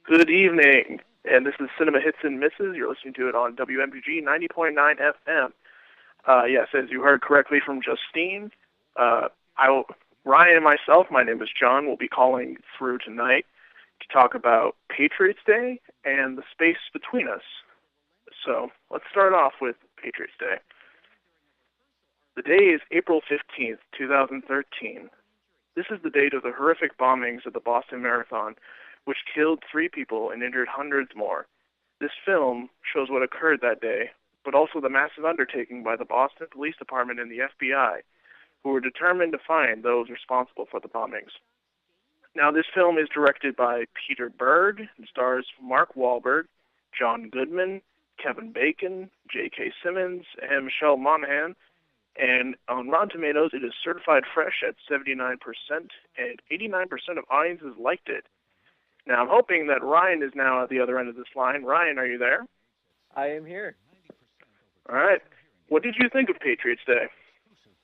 Good evening, and this is Cinema Hits and Misses. You're listening to it on WMPG 90.9 FM. Yes, as you heard correctly from Justine, Ryan and myself, my name is John, will be calling through tonight to talk about Patriots Day and the space between us. So let's start off with Patriots Day. The day is April 15th, 2013. This is the date of the horrific bombings at the Boston Marathon, which killed 3 people and injured hundreds more. This film shows what occurred that day, but also the massive undertaking by the Boston Police Department and the FBI, who were determined to find those responsible for the bombings. Now, this film is directed by Peter Berg and stars Mark Wahlberg, John Goodman, Kevin Bacon, J.K. Simmons, and Michelle Monaghan. And on Rotten Tomatoes, it is certified fresh at 79%, and 89% of audiences liked it. Now, I'm hoping that Ryan is now at the other end of this line. Ryan, are you there? I am here. All right. What did you think of Patriots Day?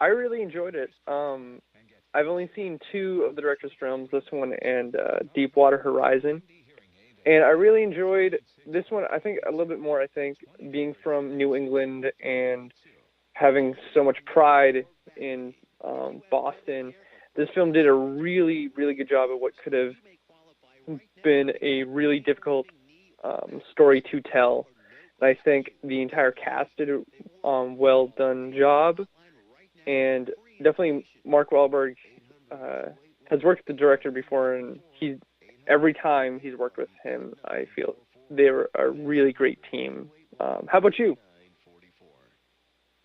I really enjoyed it. I've only seen 2 of the director's films, this one and Deepwater Horizon. And I really enjoyed this one, I think, a little bit more, being from New England and having so much pride in Boston. This film did a really, really good job of what could have been a really difficult story to tell. And I think the entire cast did a well done job, and definitely Mark Wahlberg has worked with the director before, and every time he's worked with him, I feel they're a really great team. How about you?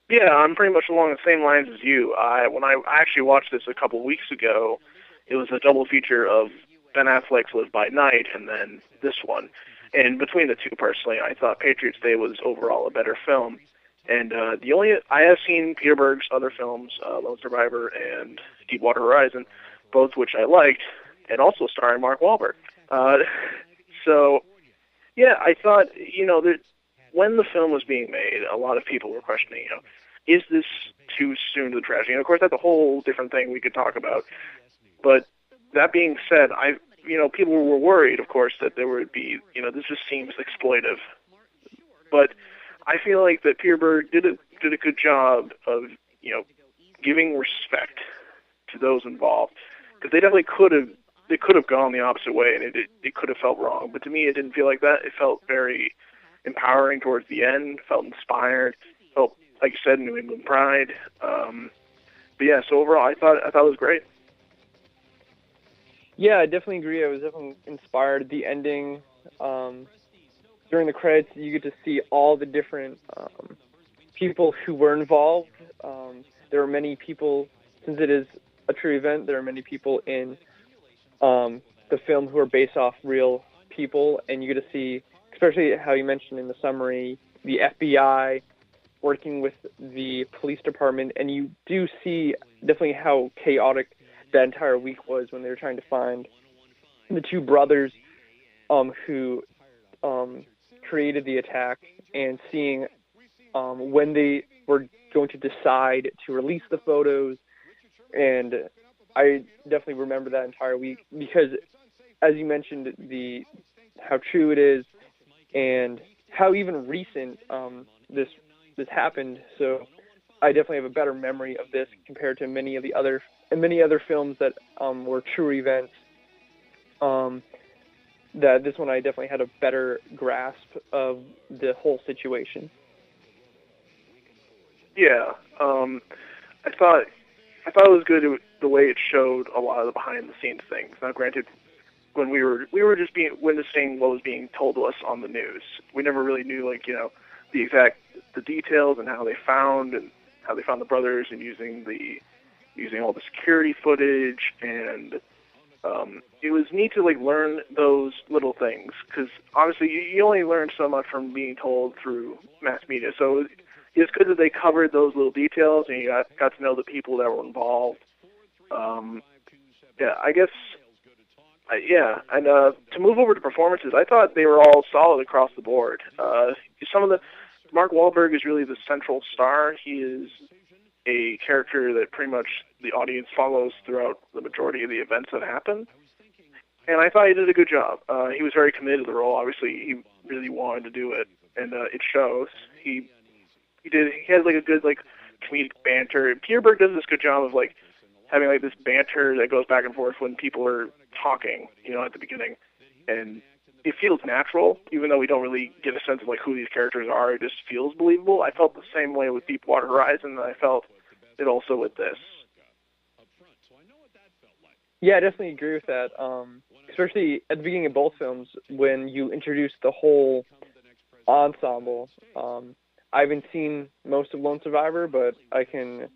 Yeah, I'm pretty much along the same lines as you. When I actually watched this a couple weeks ago, it was a double feature of Ben Affleck's Live by Night and then this one. And between the two, personally, I thought Patriots Day was overall a better film. And I have seen Peter Berg's other films, Lone Survivor and Deepwater Horizon, both which I liked, and also starring Mark Wahlberg. So, yeah, I thought, that when the film was being made, a lot of people were questioning, is this too soon to the tragedy? And of course, that's a whole different thing we could talk about. But that being said, people were worried, of course, that there would be, this just seems exploitive. But I feel like that Peter Berg did a good job of, giving respect to those involved, because they definitely could have gone the opposite way, and it could have felt wrong. But to me, it didn't feel like that. It felt very empowering towards the end. Felt inspired. Felt, like you said, New England pride. But yeah, so overall, I thought it was great. Yeah, I definitely agree. I was definitely inspired. The ending, during the credits, you get to see all the different people who were involved. There are many people, since it is a true event, there are many people in the film who are based off real people, and you get to see, especially how you mentioned in the summary, the FBI working with the police department, and you do see definitely how chaotic that entire week was when they were trying to find the 2 brothers who created the attack, and seeing when they were going to decide to release the photos. And I definitely remember that entire week because, as you mentioned, how true it is and how even recent this happened. So I definitely have a better memory of this compared to many other films that were true events. That this one I definitely had a better grasp of the whole situation. Yeah, I thought it was good the way it showed a lot of the behind the scenes things. Now, granted, when we were just witnessing what was being told to us on the news, we never really knew the details and how they found the brothers, and using all the security footage, and it was neat to learn those little things, because obviously you only learn so much from being told through mass media. So it's good that they covered those little details, and you got to know the people that were involved. And to move over to performances, I thought they were all solid across the board. Mark Wahlberg is really the central star. He is a character that pretty much the audience follows throughout the majority of the events that happen. and I thought he did a good job. He was very committed to the role. Obviously, he really wanted to do it, and it shows. He has like a good like comedic banter. Peter Berg does this good job of like having like this banter that goes back and forth when people are talking, at the beginning, and it feels natural, even though we don't really get a sense of like who these characters are. It just feels believable. I felt the same way with Deepwater Horizon, and I felt it also with this. Yeah, I definitely agree with that. Especially at the beginning of both films, when you introduce the whole ensemble. I haven't seen most of Lone Survivor, but I can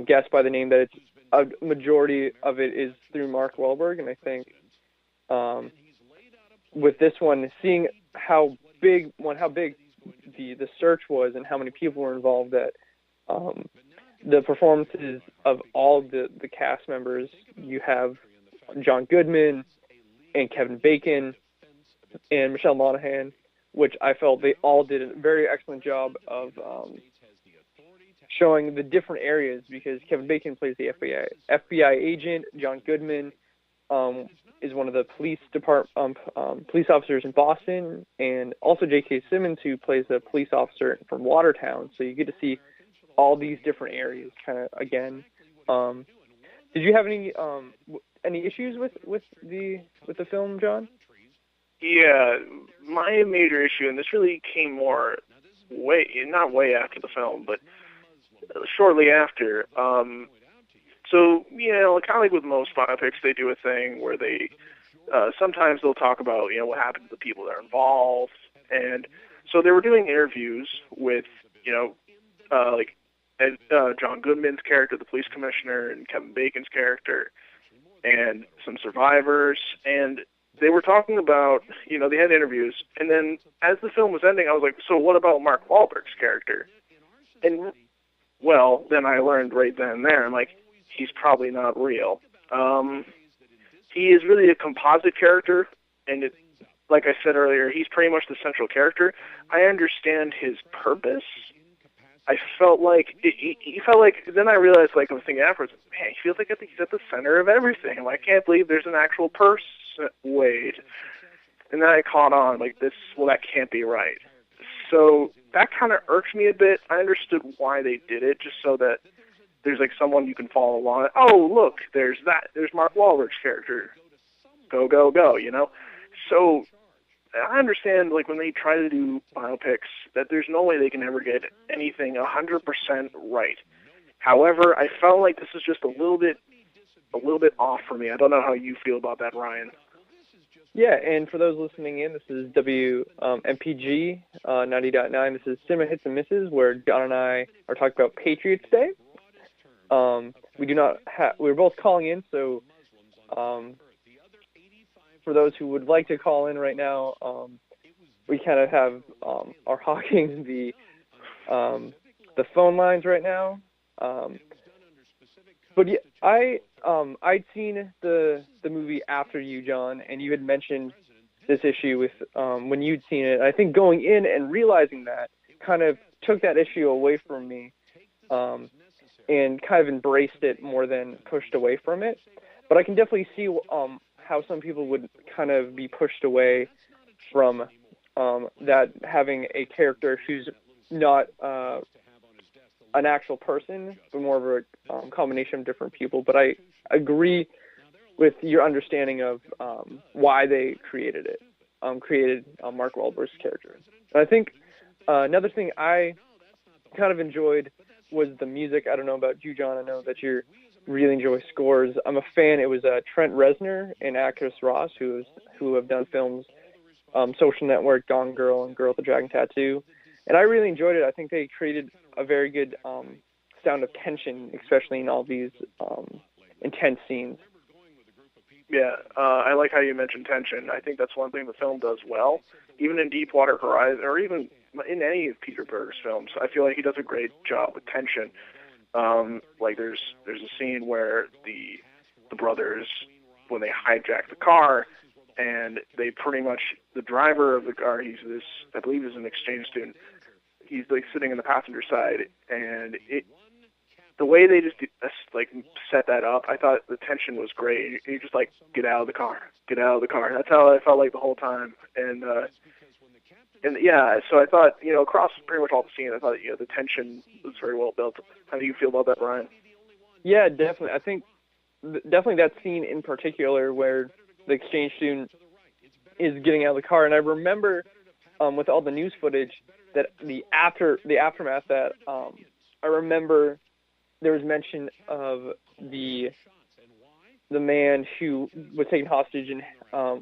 guess by the name that it's a majority of it is through Mark Wahlberg, and I think with this one, seeing how big the search was and how many people were involved, that the performances of all the cast members, you have John Goodman and Kevin Bacon and Michelle Monaghan, which I felt they all did a very excellent job of showing the different areas, because Kevin Bacon plays the FBI agent. John Goodman is one of the police officers in Boston, and also J.K. Simmons, who plays a police officer from Watertown. So you get to see all these different areas kind of again. Did you have any issues with the film, John? Yeah, my major issue, and this really came not way after the film, but shortly after. So, kind of like with most biopics, they do a thing where they sometimes they'll talk about, what happened to the people that are involved. And so they were doing interviews with, John Goodman's character, the police commissioner, and Kevin Bacon's character, and some survivors. And they were talking about, they had interviews. And then as the film was ending, I was like, so what about Mark Wahlberg's character? And, well, then I learned right then and there, I'm like, he's probably not real. He is really a composite character, and like I said earlier, he's pretty much the central character. I understand his purpose. I felt like he felt like. Then I realized, like I was thinking afterwards, man, he feels like he's at the center of everything. I can't believe there's an actual person. Wait, and then I caught on like this. Well, that can't be right. So that kind of irked me a bit. I understood why they did it, just so that there's like someone you can follow along. Oh, look, there's that. There's Mark Wahlberg's character. Go, go, go, So I understand, like, when they try to do biopics, that there's no way they can ever get anything 100% right. However, I felt like this is just a little bit off for me. I don't know how you feel about that, Ryan. Yeah, and for those listening in, this is WMPG 90.9. This is Cinema Hits and Misses, where John and I are talking about Patriots Day. We're both calling in, so for those who would like to call in right now, we kind of have are hawking the phone lines right now. But yeah, I'd seen the movie after you, John, and you had mentioned this issue with when you'd seen it. I think going in and realizing that kind of took that issue away from me, and kind of embraced it more than pushed away from it. But I can definitely see how some people would kind of be pushed away from that, having a character who's not an actual person, but more of a combination of different people. But I agree with your understanding of why they created Mark Wahlberg's character. And I think another thing I kind of enjoyed was the music. I don't know about you, John. I know that you really enjoy scores. I'm a fan. It was Trent Reznor and Atticus Ross who have done films, Social Network, Gone Girl, and Girl with the Dragon Tattoo. And I really enjoyed it. I think they created a very good sound of tension, especially in all these intense scenes. Yeah, I like how you mentioned tension. I think that's one thing the film does well. Even in Deepwater Horizon, or even in any of Peter Berg's films, I feel like he does a great job with tension. Like there's a scene where the brothers, when they hijack the car, and they pretty much, the driver of the car, I believe he's an exchange student, he's like sitting in the passenger side, and the way they just like set that up, I thought the tension was great. You just like get out of the car, get out of the car. That's how I felt like the whole time. And yeah, so I thought, across pretty much all the scenes, I thought, the tension was very well built. How do you feel about that, Brian? Yeah, definitely. I think definitely that scene in particular where the exchange student is getting out of the car, and I remember with all the news footage that the aftermath that I remember there was mention of the man who was taken hostage and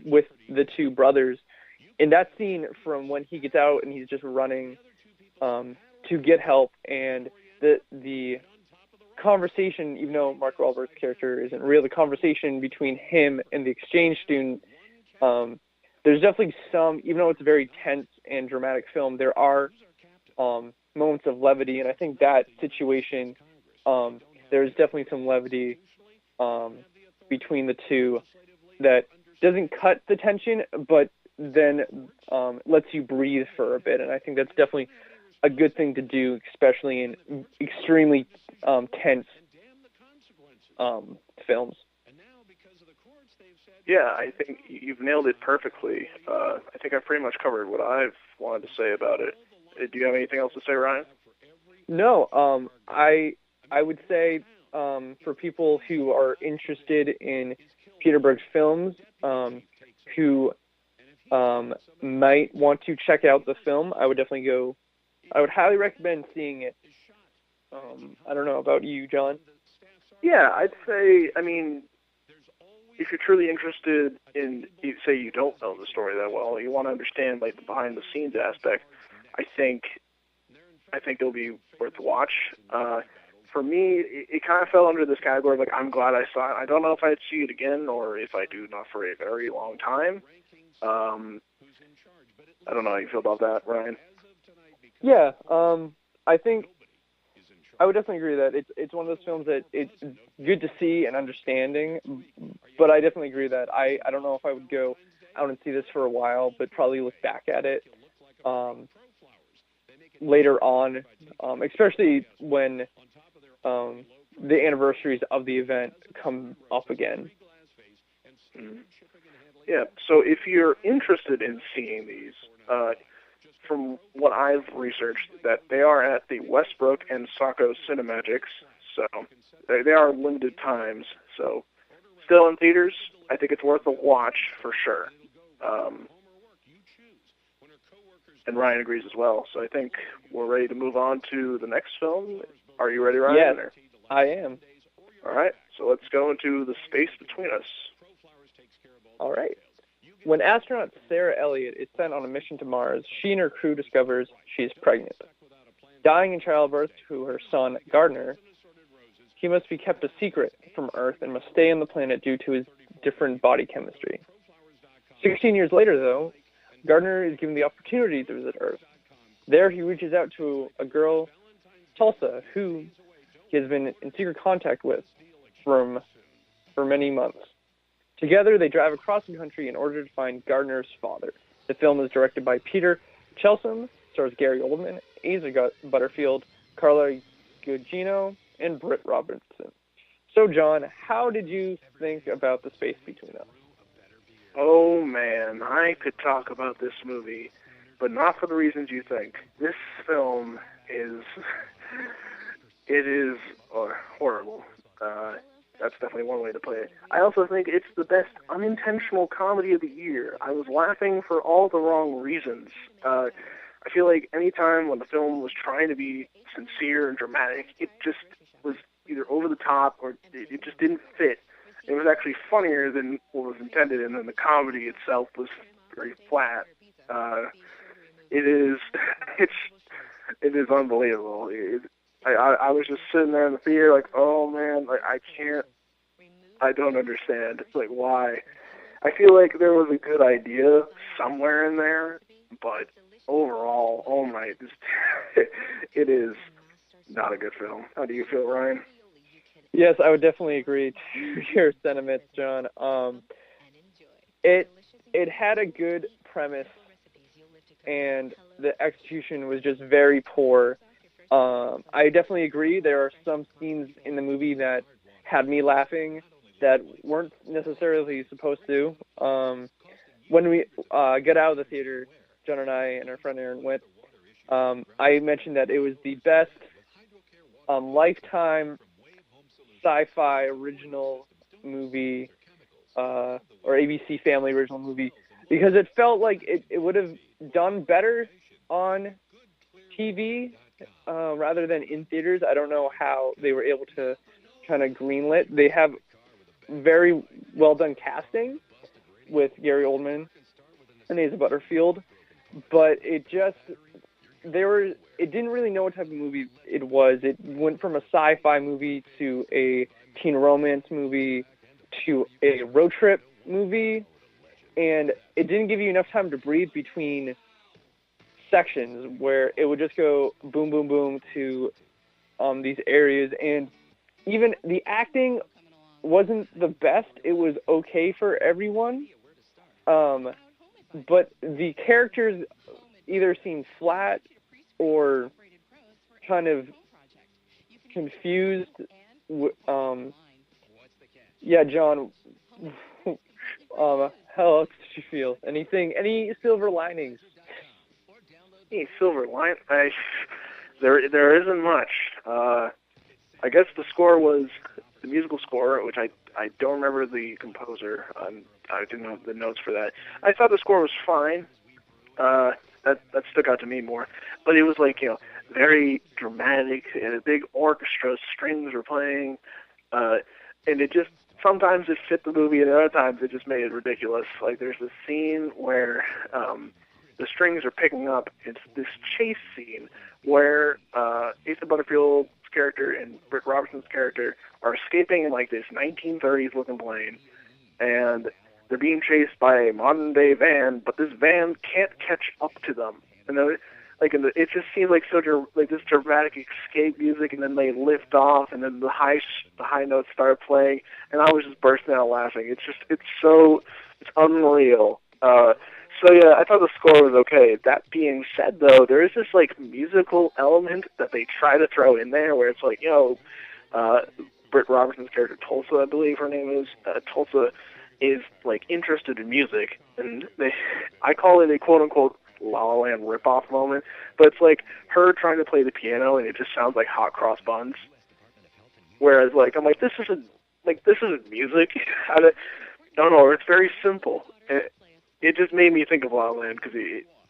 with the two brothers. In that scene, from when he gets out and he's just running to get help, and the conversation, even though Mark Wahlberg's character isn't real, the conversation between him and the exchange student, there's definitely some, even though it's a very tense and dramatic film, there are moments of levity, and I think that situation, there's definitely some levity between the two that doesn't cut the tension, but then lets you breathe for a bit, and I think that's definitely a good thing to do, especially in extremely tense films. Yeah, I think you've nailed it perfectly. I think I've pretty much covered what I've wanted to say about it. Do you have anything else to say, Ryan? No, I would say for people who are interested in Peter Berg's films, who might want to check out the film, I would highly recommend seeing it. I don't know about you, John. Yeah, I'd say, if you're truly interested in, say you don't know the story that well, you want to understand like the behind the scenes aspect, I think it'll be worth the watch. For me, it kind of fell under this category of like, I'm glad I saw it. I don't know if I'd see it again or if I do, not for a very long time. I don't know how you feel about that, Ryan. Yeah, I think I would definitely agree that it's one of those films that it's good to see and understanding, but I definitely agree that I don't know if I would go out and see this for a while, but probably look back at it later on, especially when the anniversaries of the event come up again. Yeah, so if you're interested in seeing these, from what I've researched, that they are at the Westbrook and Saco Cinemagics, so they are limited times, so still in theaters, I think it's worth a watch for sure. And Ryan agrees as well, so I think we're ready to move on to the next film. Are you ready, Ryan? Yes, I am. All right, so let's go into The Space Between Us. All right. When astronaut Sarah Elliott is sent on a mission to Mars, she and her crew discovers she is pregnant. Dying in childbirth to her son, Gardner, he must be kept a secret from Earth and must stay on the planet due to his different body chemistry. 16 years later, though, Gardner is given the opportunity to visit Earth. There he reaches out to a girl, Tulsa, who he has been in secret contact with for many months. Together, they drive across the country in order to find Gardner's father. The film is directed by Peter Chelsom, stars Gary Oldman, Asa Butterfield, Carla Gugino, and Britt Robertson. So, John, how did you think about The Space Between Us? Oh, man, I could talk about this movie, but not for the reasons you think. This film is... it is horrible. That's definitely one way to play it. I also think it's the best unintentional comedy of the year. I was laughing for all the wrong reasons. I feel like any time when the film was trying to be sincere and dramatic, it just was either over the top or it just didn't fit. It was actually funnier than what was intended, and then the comedy itself was very flat. It is unbelievable. I was just sitting there in the theater like, oh man, like I don't understand. It's like, why? I feel like there was a good idea somewhere in there, but overall, oh my, it is not a good film. How do you feel, Ryan? Yes, I would definitely agree to your sentiments, John. It had a good premise, and the execution was just very poor. I definitely agree. There are some scenes in the movie that had me laughing that weren't necessarily supposed to. When we get out of the theater, John and I and our friend Aaron went. I mentioned that it was the best Lifetime sci-fi original movie or ABC Family original movie because it felt like it would have done better on TV rather than in theaters. I don't know how they were able to kind of greenlit. They have very well done casting with Gary Oldman and Asa Butterfield, but it didn't really know what type of movie it was. It went from a sci-fi movie to a teen romance movie to a road trip movie, and it didn't give you enough time to breathe between sections where it would just go boom, boom, boom to these areas. And even the acting wasn't the best. It was okay for everyone. But the characters either seemed flat or kind of confused. Yeah, John, how else did you feel? Any silver linings? Hey, silver line. There isn't much. I guess the score was the musical score, which I don't remember the composer. I didn't have the notes for that. I thought the score was fine. That stuck out to me more, but it was like very dramatic and a big orchestra. Strings were playing, and it just sometimes it fit the movie, and other times it just made it ridiculous. Like there's this scene where the strings are picking up. It's this chase scene where Asa Butterfield's character and Britt Robertson's character are escaping in like this 1930s looking plane, and they're being chased by a modern day van, but this van can't catch up to them. And then, it just seems like like this dramatic escape music, and then they lift off, and then the high notes start playing, and I was just bursting out laughing. It's unreal. So yeah, I thought the score was okay. That being said, though, there is this like musical element that they try to throw in there, where it's like, Britt Robertson's character Tulsa, I believe her name is, Tulsa is like interested in music, and I call it a quote unquote La La Land ripoff moment, but it's like her trying to play the piano, and it just sounds like hot cross buns. Whereas I'm like, this isn't music. I don't know. It's very simple. It just made me think of La La Land because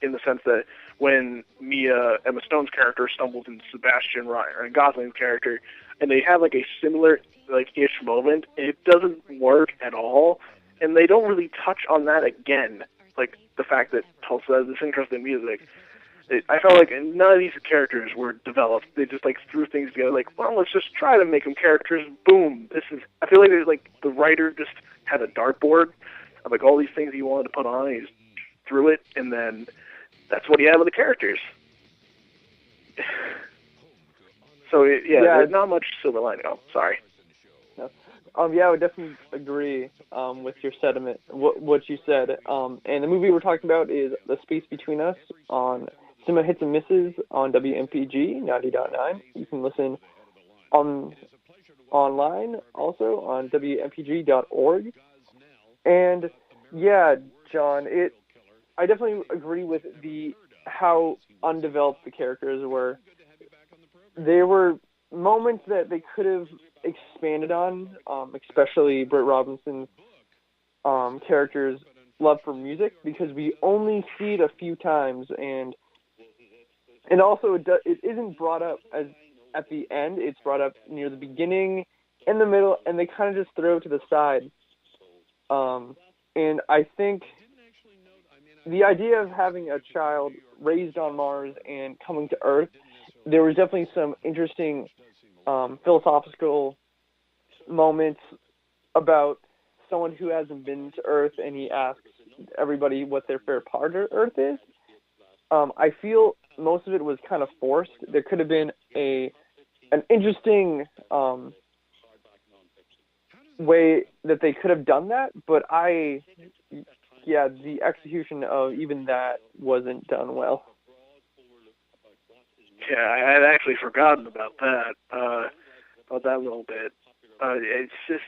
in the sense that when Emma Stone's character stumbles into Sebastian Ryan Gosling's character, and they have like a similar ish moment, it doesn't work at all, and they don't really touch on that again. Like the fact that Tulsa has this interest in music. I felt like none of these characters were developed. They just threw things together. Well, let's just try to make them characters. Boom. I feel like the writer just had a dartboard of all these things he wanted to put on, and he just threw it, and then that's what he had with the characters. So there's not much silver lining. Oh, sorry. No. Yeah, I would definitely agree with your sentiment, what you said. And the movie we're talking about is The Space Between Us on Cinema Hits and Misses on WMPG 90.9. You can listen online also on WMPG.org. And yeah, John, I definitely agree with how undeveloped the characters were. There were moments that they could have expanded on, especially Britt Robinson's character's love for music, because we only see it a few times, and also it isn't brought up as at the end. It's brought up near the beginning, in the middle, and they kind of just throw it to the side. And I think the idea of having a child raised on Mars and coming to Earth, there was definitely some interesting philosophical moments about someone who hasn't been to Earth, and he asks everybody what their favorite part of Earth is. I feel most of it was kind of forced. There could have been an interesting way that they could have done that, but the execution of even that wasn't done well. Yeah, I had actually forgotten about that little bit. It's just,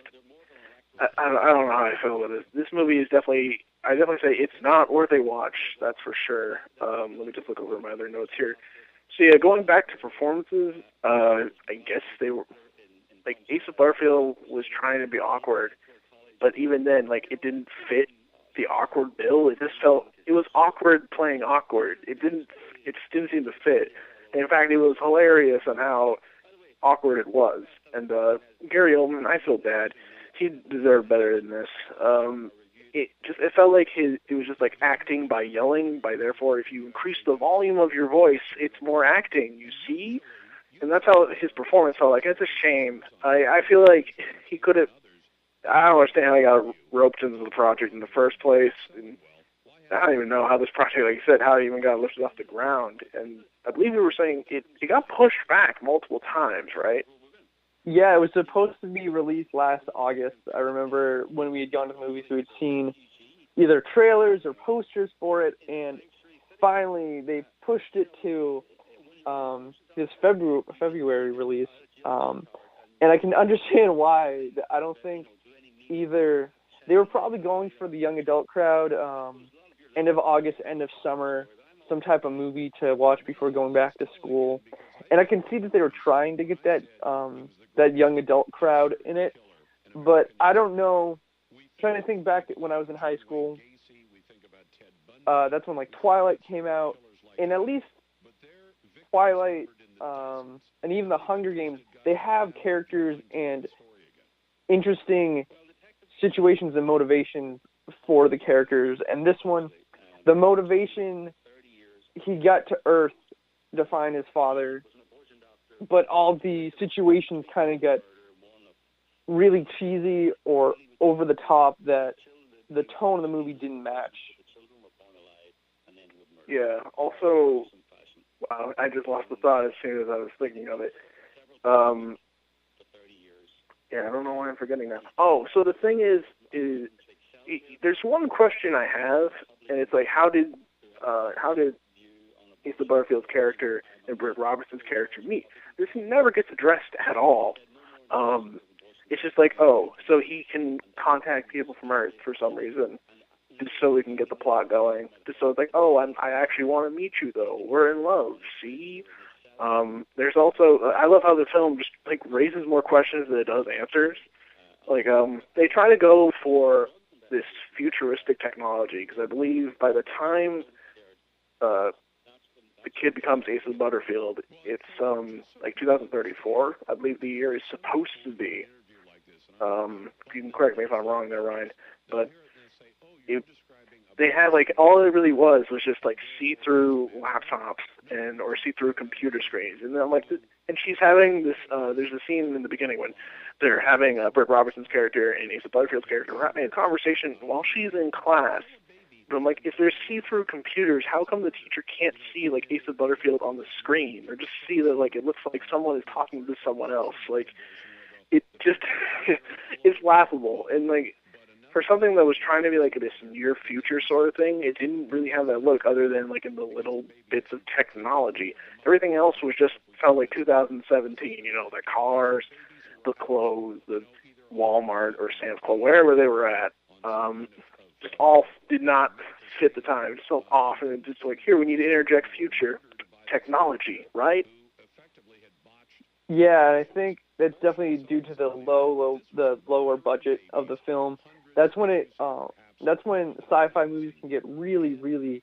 I don't know how I feel with this. This movie is definitely, I definitely say it's not worth a watch, that's for sure. Let me just look over my other notes here. So yeah, going back to performances, I guess they were, like, Asa Butterfield was trying to be awkward, but even then, like, it didn't fit the awkward bill. It just felt, it was awkward playing awkward. It just didn't seem to fit. And in fact, it was hilarious on how awkward it was. And Gary Oldman, I feel bad. He deserved better than this. It felt like it was just like acting by yelling. By therefore, if you increase the volume of your voice, it's more acting. You see, and that's how his performance felt like. It's a shame. I feel like he could have. I don't understand how he got roped into the project in the first place. And I don't even know how this project, like you said, how it even got lifted off the ground. And I believe we were saying it got pushed back multiple times, right? Yeah, it was supposed to be released last August. I remember when we had gone to the movies, we had seen either trailers or posters for it, and finally they pushed it to this February release. And I can understand why. I don't think either they were probably going for the young adult crowd, end of August, end of summer, some type of movie to watch before going back to school. And I can see that they were trying to get that young adult crowd in it, but I don't know. Trying to think back when I was in high school, that's when like Twilight came out, and at least Twilight and even the Hunger Games, they have characters and interesting situations and motivations for the characters. And this one, the motivation, he got to Earth to find his father, but all the situations kind of got really cheesy or over the top that the tone of the movie didn't match. Yeah, also, wow, I just lost the thought as soon as I was thinking of it. Yeah, I don't know why I'm forgetting that. Oh, so the thing is there's one question I have, and it's like, how did Asa Butterfield's character and Britt Robertson's character meet? This never gets addressed at all. It's just like, oh, so he can contact people from Earth for some reason, just so we can get the plot going. Just so it's like, oh, I actually want to meet you, though. We're in love. See? There's also, I love how the film just like raises more questions than it does answers. Like, they try to go for this futuristic technology, because I believe by the time the kid becomes Asa Butterfield, it's like 2034, I believe the year is supposed to be. You can correct me if I'm wrong there, Ryan, but they had like, all it really was just like see-through laptops or see-through computer screens, and then like, and she's having this. There's a scene in the beginning when they're having Britt Robertson's character and Asa Butterfield's character having a conversation while she's in class. But I'm like, if there's see-through computers, how come the teacher can't see like Asa Butterfield on the screen, or just see that like it looks like someone is talking to someone else? Like, it just it's laughable. And like, for something that was trying to be like this near future sort of thing, it didn't really have that look, other than like in the little bits of technology. Everything else was just felt like 2017. You know, the cars, the clothes, the Walmart or Sam's Club, wherever they were at. Just all did not fit the time. It just felt off, and just like, here, we need to interject future technology, right? Yeah, I think that's definitely due to the lower budget of the film. That's when sci-fi movies can get really, really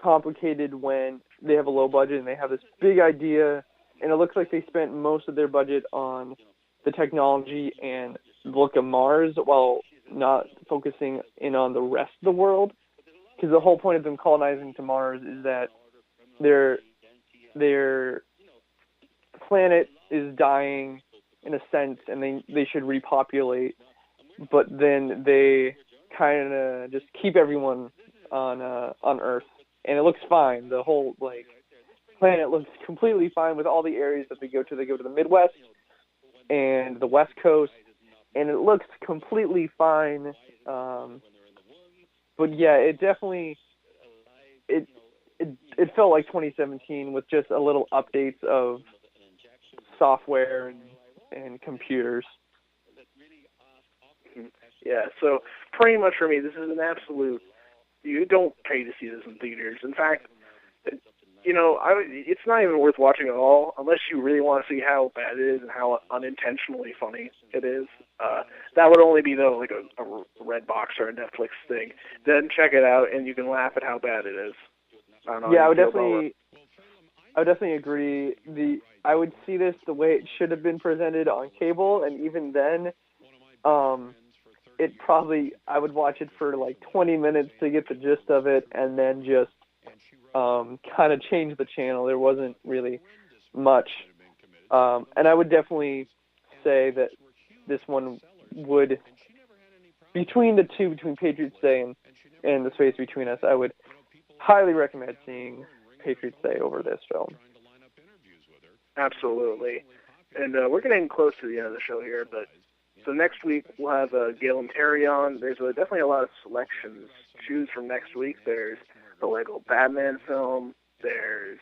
complicated, when they have a low budget and they have this big idea, and it looks like they spent most of their budget on the technology and the look of Mars, while not focusing in on the rest of the world. Because the whole point of them colonizing to Mars is that their planet is dying in a sense, and they should repopulate, but then they kind of just keep everyone on Earth, and it looks fine. The whole like planet looks completely fine with all the areas that they go to. They go to the Midwest and the West Coast, and it looks completely fine. But yeah, it definitely it felt like 2017 with just a little updates of software and computers. Yeah, so pretty much for me, this is an absolute. You don't pay to see this in theaters. In fact, it's not even worth watching at all unless you really want to see how bad it is and how unintentionally funny it is. That would only be though like a red box or a Netflix thing. Then check it out and you can laugh at how bad it is. I don't know. Yeah, I would definitely agree. I would see this the way it should have been presented on cable, and even then, I would watch it for like 20 minutes to get the gist of it, and then just kind of change the channel. There wasn't really much, and I would definitely say that this one would, between the two, between Patriots Day and The Space Between Us, I would highly recommend seeing Patriots Day over this film. Absolutely. And we're getting close to the end of the show here, but so next week we'll have Gail and Terry on. There's definitely a lot of selections to choose from next week. There's the Lego Batman film, there's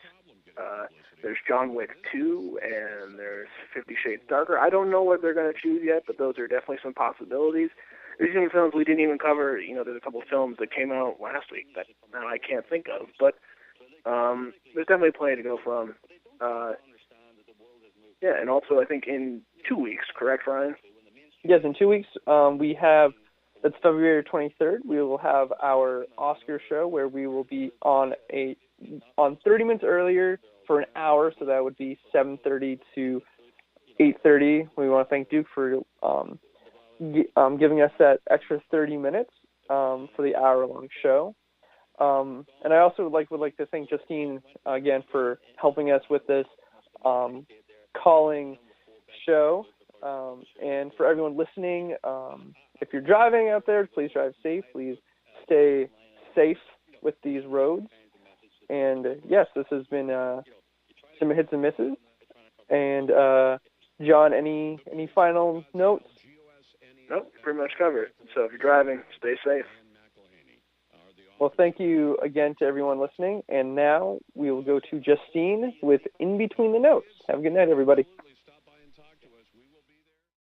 John Wick 2, and there's 50 Shades Darker. I don't know what they're going to choose yet, but those are definitely some possibilities. There's even films we didn't even cover. There's a couple of films that came out last week that now I can't think of, but there's definitely plenty to go from. Yeah, and also I think in 2 weeks, correct, Ryan? Yes, in 2 weeks, that's February 23rd, we will have our Oscar show where we will be on 30 minutes earlier for an hour, so that would be 7:30 to 8:30. We want to thank Duke for giving us that extra 30 minutes for the hour-long show. And I also would like to thank Justine again for helping us with this calling show. And for everyone listening, if you're driving out there, please drive safe. Please stay safe with these roads. And yes, this has been some hits and misses. And John, any final notes? Nope, pretty much covered. So if you're driving, stay safe. Well, thank you again to everyone listening. And now we will go to Justine with In Between the Notes. Have a good night, everybody.